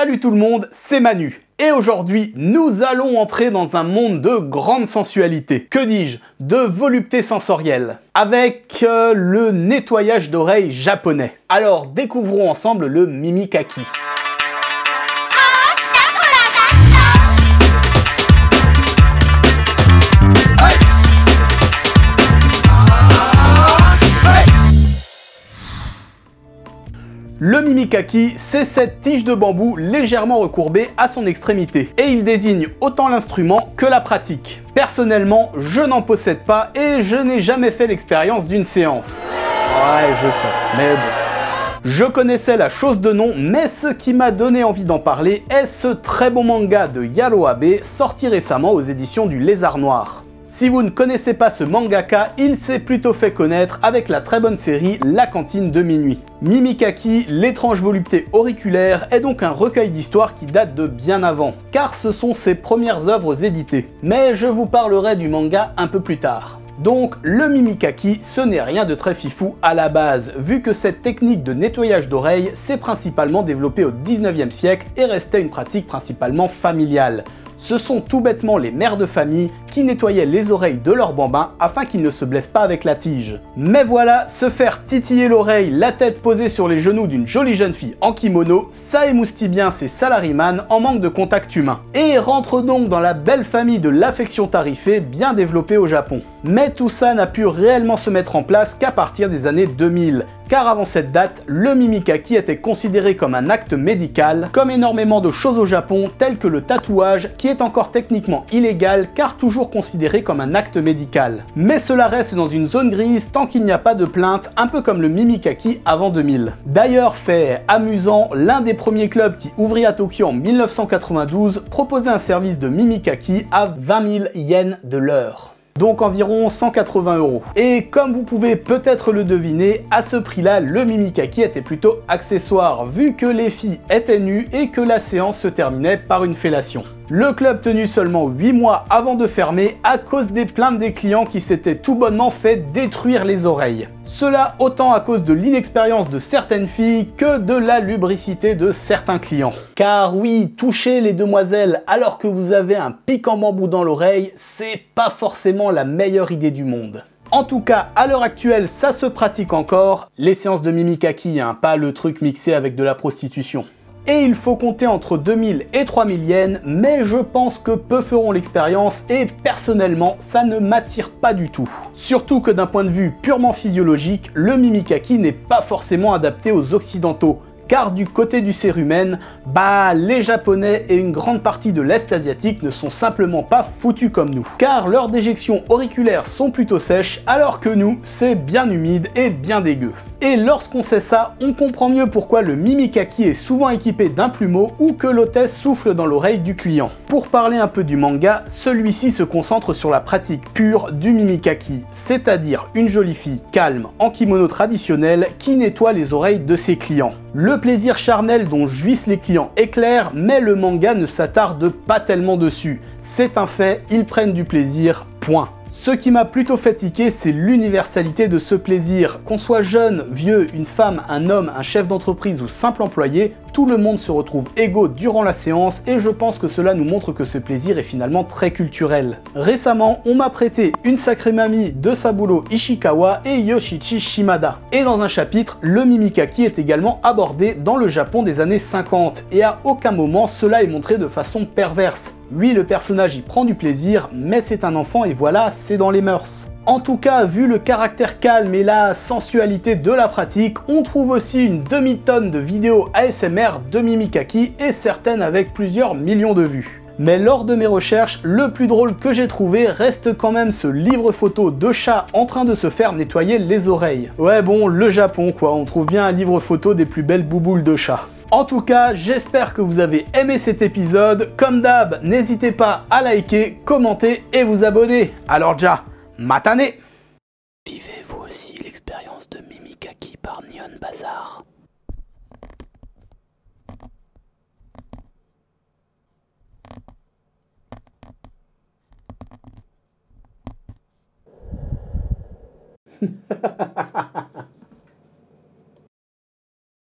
Salut tout le monde, c'est Manu. Et aujourd'hui, nous allons entrer dans un monde de grande sensualité. Que dis-je? De volupté sensorielle. Avec le nettoyage d'oreilles japonais. Alors, découvrons ensemble le Mimikaki. Le Mimikaki, c'est cette tige de bambou légèrement recourbée à son extrémité. Et il désigne autant l'instrument que la pratique. Personnellement, je n'en possède pas et je n'ai jamais fait l'expérience d'une séance. Ouais, je sais, mais bon. Je connaissais la chose de nom, mais ce qui m'a donné envie d'en parler est ce très bon manga de Yaro Abe, sorti récemment aux éditions du Lézard Noir. Si vous ne connaissez pas ce mangaka, il s'est plutôt fait connaître avec la très bonne série La Cantine de Minuit. Mimikaki, l'étrange volupté auriculaire, est donc un recueil d'histoires qui date de bien avant, car ce sont ses premières œuvres éditées. Mais je vous parlerai du manga un peu plus tard. Donc le Mimikaki, ce n'est rien de très fifou à la base, vu que cette technique de nettoyage d'oreilles s'est principalement développée au 19e siècle et restait une pratique principalement familiale. Ce sont tout bêtement les mères de famille qui nettoyaient les oreilles de leurs bambins afin qu'ils ne se blessent pas avec la tige. Mais voilà, se faire titiller l'oreille, la tête posée sur les genoux d'une jolie jeune fille en kimono, ça émoustille bien ces salaryman en manque de contact humain. Et rentre donc dans la belle famille de l'affection tarifée bien développée au Japon. Mais tout ça n'a pu réellement se mettre en place qu'à partir des années 2000. Car avant cette date, le Mimikaki était considéré comme un acte médical, comme énormément de choses au Japon, telles que le tatouage, qui est encore techniquement illégal car toujours considéré comme un acte médical. Mais cela reste dans une zone grise tant qu'il n'y a pas de plainte, un peu comme le Mimikaki avant 2000. D'ailleurs, fait amusant, l'un des premiers clubs qui ouvrit à Tokyo en 1992 proposait un service de Mimikaki à 20 000 yens de l'heure. Donc environ 180 €. Et comme vous pouvez peut-être le deviner, à ce prix-là, le Mimikaki était plutôt accessoire, vu que les filles étaient nues et que la séance se terminait par une fellation. Le club tenu seulement 8 mois avant de fermer à cause des plaintes des clients qui s'étaient tout bonnement fait détruire les oreilles. Cela autant à cause de l'inexpérience de certaines filles que de la lubricité de certains clients. Car oui, toucher les demoiselles alors que vous avez un pic en bambou dans l'oreille, c'est pas forcément la meilleure idée du monde. En tout cas, à l'heure actuelle, ça se pratique encore, les séances de Mimikaki, pas le truc mixé avec de la prostitution. Et il faut compter entre 2000 et 3000 yens, mais je pense que peu feront l'expérience et personnellement, ça ne m'attire pas du tout. Surtout que d'un point de vue purement physiologique, le Mimikaki n'est pas forcément adapté aux occidentaux. Car du côté du cérumen, les Japonais et une grande partie de l'Est asiatique ne sont simplement pas foutus comme nous. Car leurs déjections auriculaires sont plutôt sèches, alors que nous, c'est bien humide et bien dégueu. Et lorsqu'on sait ça, on comprend mieux pourquoi le Mimikaki est souvent équipé d'un plumeau ou que l'hôtesse souffle dans l'oreille du client. Pour parler un peu du manga, celui-ci se concentre sur la pratique pure du Mimikaki, c'est-à-dire une jolie fille calme en kimono traditionnel qui nettoie les oreilles de ses clients. Le plaisir charnel dont jouissent les clients est clair, mais le manga ne s'attarde pas tellement dessus. C'est un fait, ils prennent du plaisir, point. Ce qui m'a plutôt fait tiquer, c'est l'universalité de ce plaisir. Qu'on soit jeune, vieux, une femme, un homme, un chef d'entreprise ou simple employé, tout le monde se retrouve égaux durant la séance et je pense que cela nous montre que ce plaisir est finalement très culturel. Récemment, on m'a prêté Une sacrée mamie de Saburo Ishikawa et Yoshichi Shimada. Et dans un chapitre, le Mimikaki est également abordé dans le Japon des années 50 et à aucun moment cela est montré de façon perverse. Oui, le personnage y prend du plaisir, mais c'est un enfant et voilà, c'est dans les mœurs. En tout cas, vu le caractère calme et la sensualité de la pratique, on trouve aussi une demi-tonne de vidéos ASMR de Mimikaki et certaines avec plusieurs millions de vues. Mais lors de mes recherches, le plus drôle que j'ai trouvé reste quand même ce livre photo de chat en train de se faire nettoyer les oreilles. Ouais bon, le Japon quoi, on trouve bien un livre photo des plus belles bouboules de chat. En tout cas, j'espère que vous avez aimé cet épisode. Comme d'hab, n'hésitez pas à liker, commenter et vous abonner. Alors déjà, matane! Vivez vous aussi l'expérience de Mimikaki par Neon Bazar.